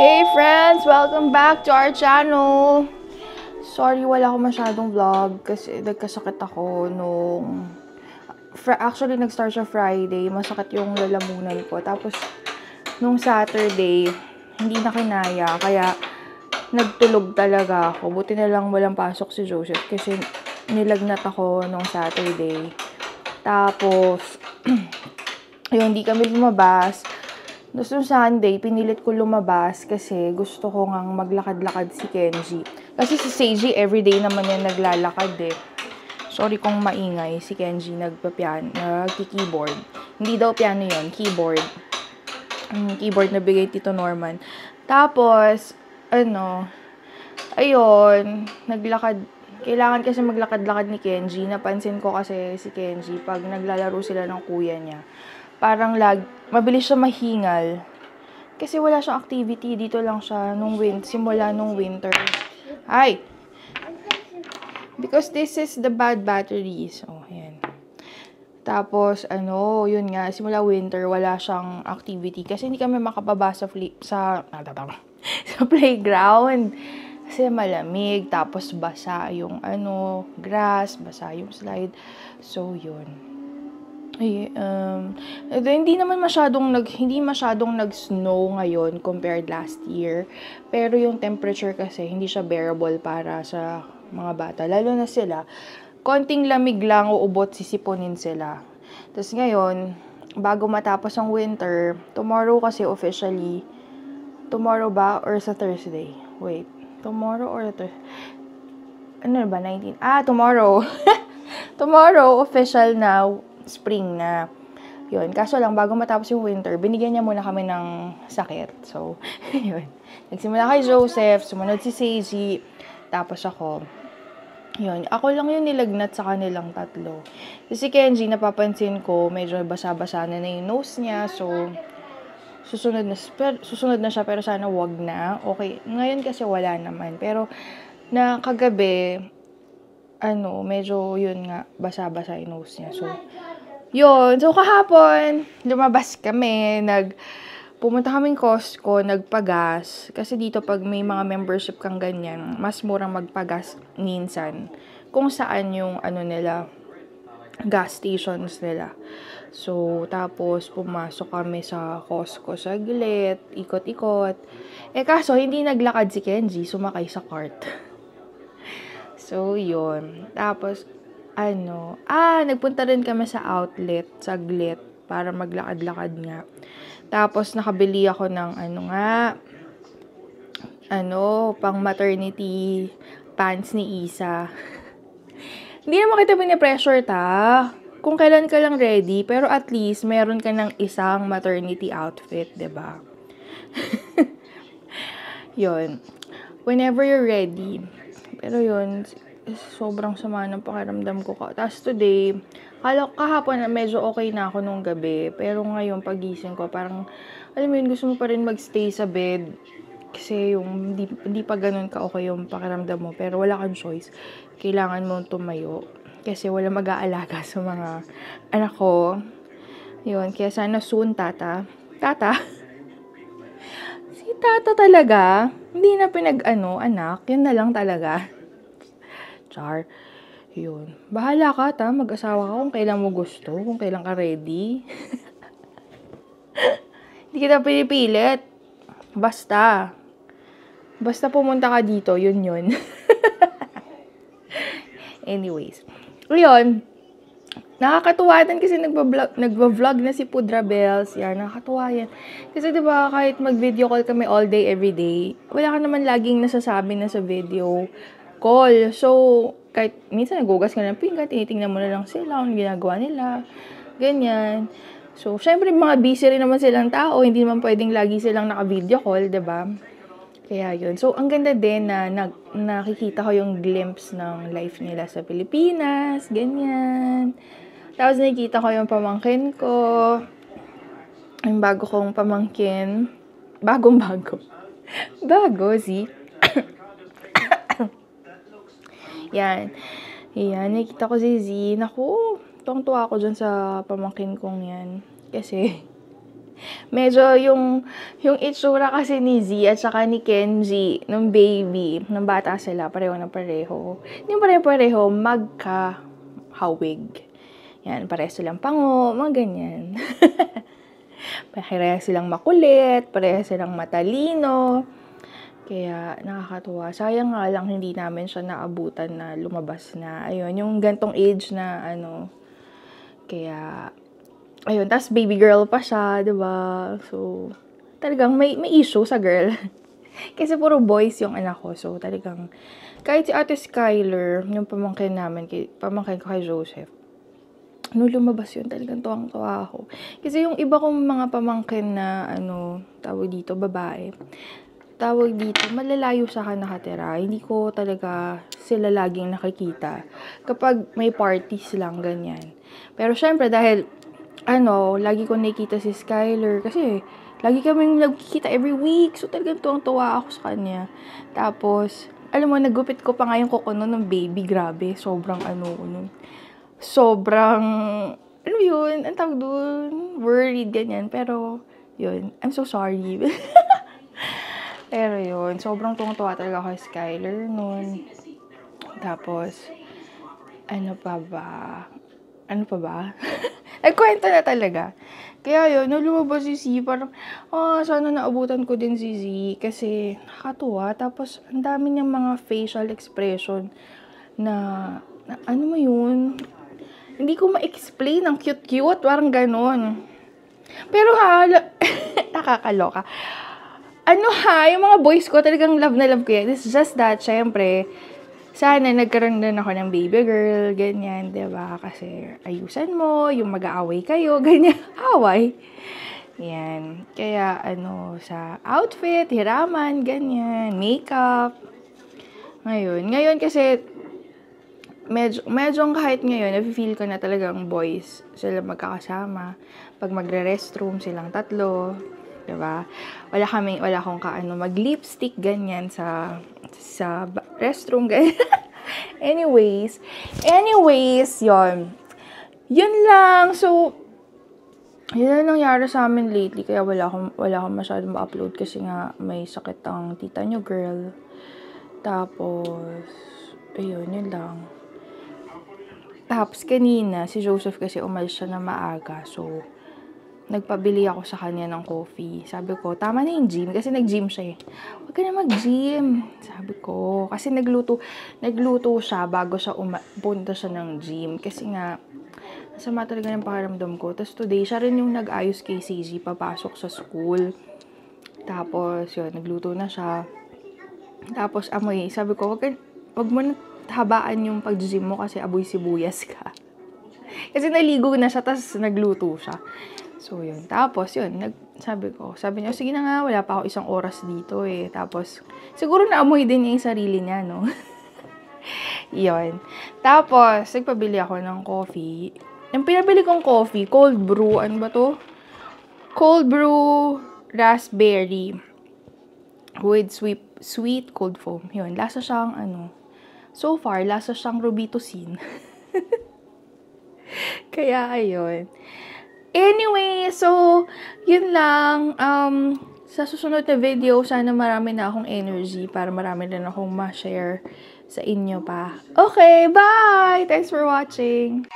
Hey friends! Welcome back to our channel! Sorry, wala ako masyadong vlog kasi nagkasakit ako nung... Actually, nag-start siya Friday. Masakit yung lalamunan ko. Tapos, nung Saturday, hindi na kinaya. Kaya, nagtulog talaga ako. Buti na lang walang pasok si Joseph kasi nilagnat ako nung Saturday. Tapos, ayun, hindi kami lumabas. Tapos nung Sunday, pinilit ko lumabas kasi gusto ko ngang maglakad-lakad si Kenji. Kasi si Seiji, everyday naman yan naglalakad eh. Sorry kung maingay, si Kenji nagki-keyboard. Hindi daw piano yon, keyboard. Keyboard na bigay Tito Norman. Tapos, ayun, naglakad. Kailangan kasi maglakad-lakad ni Kenji. Napansin ko kasi si Kenji, pag naglalaro sila ng kuya niya, parang mabilis siya mahingal. Kasi wala siyang activity. Dito lang siya simula nung winter. Ay! Because this is the bad batteries. Oh, ayan. Tapos, yun nga, simula winter, wala siyang activity. Kasi hindi kami makababa sa playground. Kasi malamig. Tapos, basa yung grass, basa yung slide. So, yun. Hindi masyadong nag-snow ngayon compared last year. Pero yung temperature kasi hindi siya bearable para sa mga bata. Lalo na sila, konting lamig lang, uubot, sisiponin sila. Tapos ngayon, bago matapos ang winter, tomorrow kasi officially, tomorrow ba or sa Thursday? Wait, tomorrow or Thursday? Ano ba, 19? Tomorrow. Tomorrow, official na spring na. Yun. Kaso lang, bago matapos yung winter, binigyan niya muna kami ng sakit. So, yun. Nagsimula kay Joseph, sumunod si Seiji, tapos ako. Yun. Ako lang yung nilagnat sa kanilang tatlo. Si Kenji, napapansin ko, medyo basa-basa na yung nose niya. So, susunod na siya, pero sana wag na. Okay. Ngayon kasi wala naman. Pero, kagabi, medyo yun nga, basa-basa yung nose niya. So, yun. So, kahapon, lumabas kami, pumunta kaming Costco, nagpagas. Kasi dito, pag may mga membership kang ganyan, mas murang magpagas minsan. Kung saan yung, gas stations nila. So, tapos, pumasok kami sa Costco saglit, ikot-ikot. Kaso, hindi naglakad si Kenji, sumakay sa cart. So, yun. Tapos, nagpunta rin kami sa outlet, saglit, para maglakad-lakad nga. Tapos, nakabili ako ng, pang maternity pants ni Isa. Hindi naman kita pinipressure kung kailan ka lang ready, pero at least, meron ka ng isang maternity outfit, diba? Yun. Whenever you're ready. Pero yun, sobrang sama ng pakiramdam ko. Tapos today, kahapon medyo okay na ako nung gabi. Pero ngayon, pagising ko, parang, alam mo yun, gusto mo pa rin magstay sa bed. Kasi yung, hindi pa ganun ka okay yung pakiramdam mo. Pero wala kang choice. Kailangan mo tumayo. Kasi wala mag-aalaga sa mga anak ko. Yun, kaya sana soon, tata. Tata? Si tata talaga. Hindi na anak. Yun na lang talaga. Char. Yun. Bahala ka, mag-asawa ka kung kailan mo gusto, kung kailan ka ready. Hindi kita pinipilit. Basta pumunta ka dito, yun. Anyways. Yun. Nakakatuwa din kasi nagva-vlog na si Pudra Bells. Yan, nakakatuwa yan. Kasi diba, kahit mag-video call kami all day, every day, wala ka naman laging nasasabi na sa video call. So, kahit minsan nagugas ka ng pinggan, tinitingnan mo na lang sila, kung ginagawa nila, ganyan. So, syempre, mga busy rin naman silang tao, hindi naman pwedeng lagi silang naka-video call, diba? Kaya yun. So, ang ganda din na nakikita ko yung glimpse ng life nila sa Pilipinas, ganyan. Tapos, nakikita ko yung pamangkin ko, yung bago kong pamangkin, bagong-bago. Bago, Yan. Yan, nakikita ko si Z. Naku, tuwang-tuwa ako dyan sa pamangkin kong yan. Kasi, Medyo yung itsura kasi ni Z at saka ni Kenji, nung baby, nung bata sila, pareho na pareho. Hindi pareho, magka-hawig. Yan, pareho silang pango, mga ganyan. Pareho silang makulit, pareho silang matalino. Kaya nakakatuwa. Sayang nga lang hindi namin siya naabutan na lumabas na. Ayun, yung gantong age na Kaya, ayun. Tas baby girl pa siya, diba? So, talagang may issue sa girl. Kasi puro boys yung anak ko. So, talagang, kahit si Ate Skyler, yung pamangkin ko kay Joseph, lumabas yun, talagang tuwang-tuwa ako. Kasi yung iba kong mga pamangkin na, tawag dito, babae, malalayo sa akin nakatira. Hindi ko talaga sila laging nakikita. Kapag may parties lang, ganyan. Pero syempre, dahil, lagi ko nakikita si Skyler. Kasi, lagi kaming nagkikita every week. So, talagang tuwang-tuwa ako sa kanya. Tapos, alam mo, nagupit ko pa nga yung kuko ng baby. Grabe, sobrang sobrang, yun, ang tawag doon, worried, ganyan. Pero, yun, I'm so sorry. Pero yun, sobrang tuwang-tuwa talaga ako kay Skyler noon. Tapos, ano pa ba? Nagkwento na talaga. Kaya yun, nung lumabas si Z, parang, sana naabutan ko din si Z. Kasi, nakakatuwa. Tapos, ang dami niyang mga facial expression na ano mo yun? Hindi ko ma-explain. Ang cute-cute. Parang ganon. Pero nakakaloka. Yung mga boys ko, talagang love na love ko yan. It's just that, syempre, sana nagkaroon din ako ng baby girl, ganyan, diba? Kasi, ayusan mo, yung mag-aaway kayo, ganyan, away. Yan. Kaya, sa outfit, hiraman, ganyan, makeup. Ngayon kasi, medyo kahit ngayon, nafe-feel ko na talagang boys sila magkakasama. Pag magre-restroom silang tatlo, diba? Wala akong mag-lipstick, ganyan, sa restroom, ganyan. Anyways, yon. Yun lang. So, yun lang nangyari sa amin lately. Kaya wala akong masyadong ma-upload kasi nga may sakit ang tita nyo, girl. Tapos, ayun, yun lang. Tapos, kanina, si Joseph kasi umalis siya na maaga. So, nagpabili ako sa kanya ng coffee. Sabi ko, tama na yung gym. Kasi nag-gym siya eh. Huwag ka na mag-gym. Sabi ko. Kasi nagluto siya bago siya punta siya ng gym. Kasi nga, masama talaga ng pakiramdam ko. Tapos today, siya rin yung nag-ayos kay CG papasok sa school. Tapos, yun, nagluto na siya. Tapos, amoy. Sabi ko, wag mo na habaan yung pag-gym mo kasi amoy sibuyas ka. Kasi naligo na siya, tapos nagluto siya. So, yun. Tapos, yun. Sabi niya, sige na nga, wala pa ako 1 oras dito eh. Tapos, siguro naamoy din niya yung sarili niya, no? Yun. Tapos, nagpabili ako ng coffee. Yung pinabili kong coffee, cold brew. Ano ba to? Cold brew raspberry with sweet cold foam. Yun. Lasa siyang, so far, lasa siyang Robitussin. Kaya, ayun. Anyway, so, yun lang. Sa susunod na video, sana marami na akong energy para marami rin akong ma-share sa inyo pa. Okay, bye! Thanks for watching!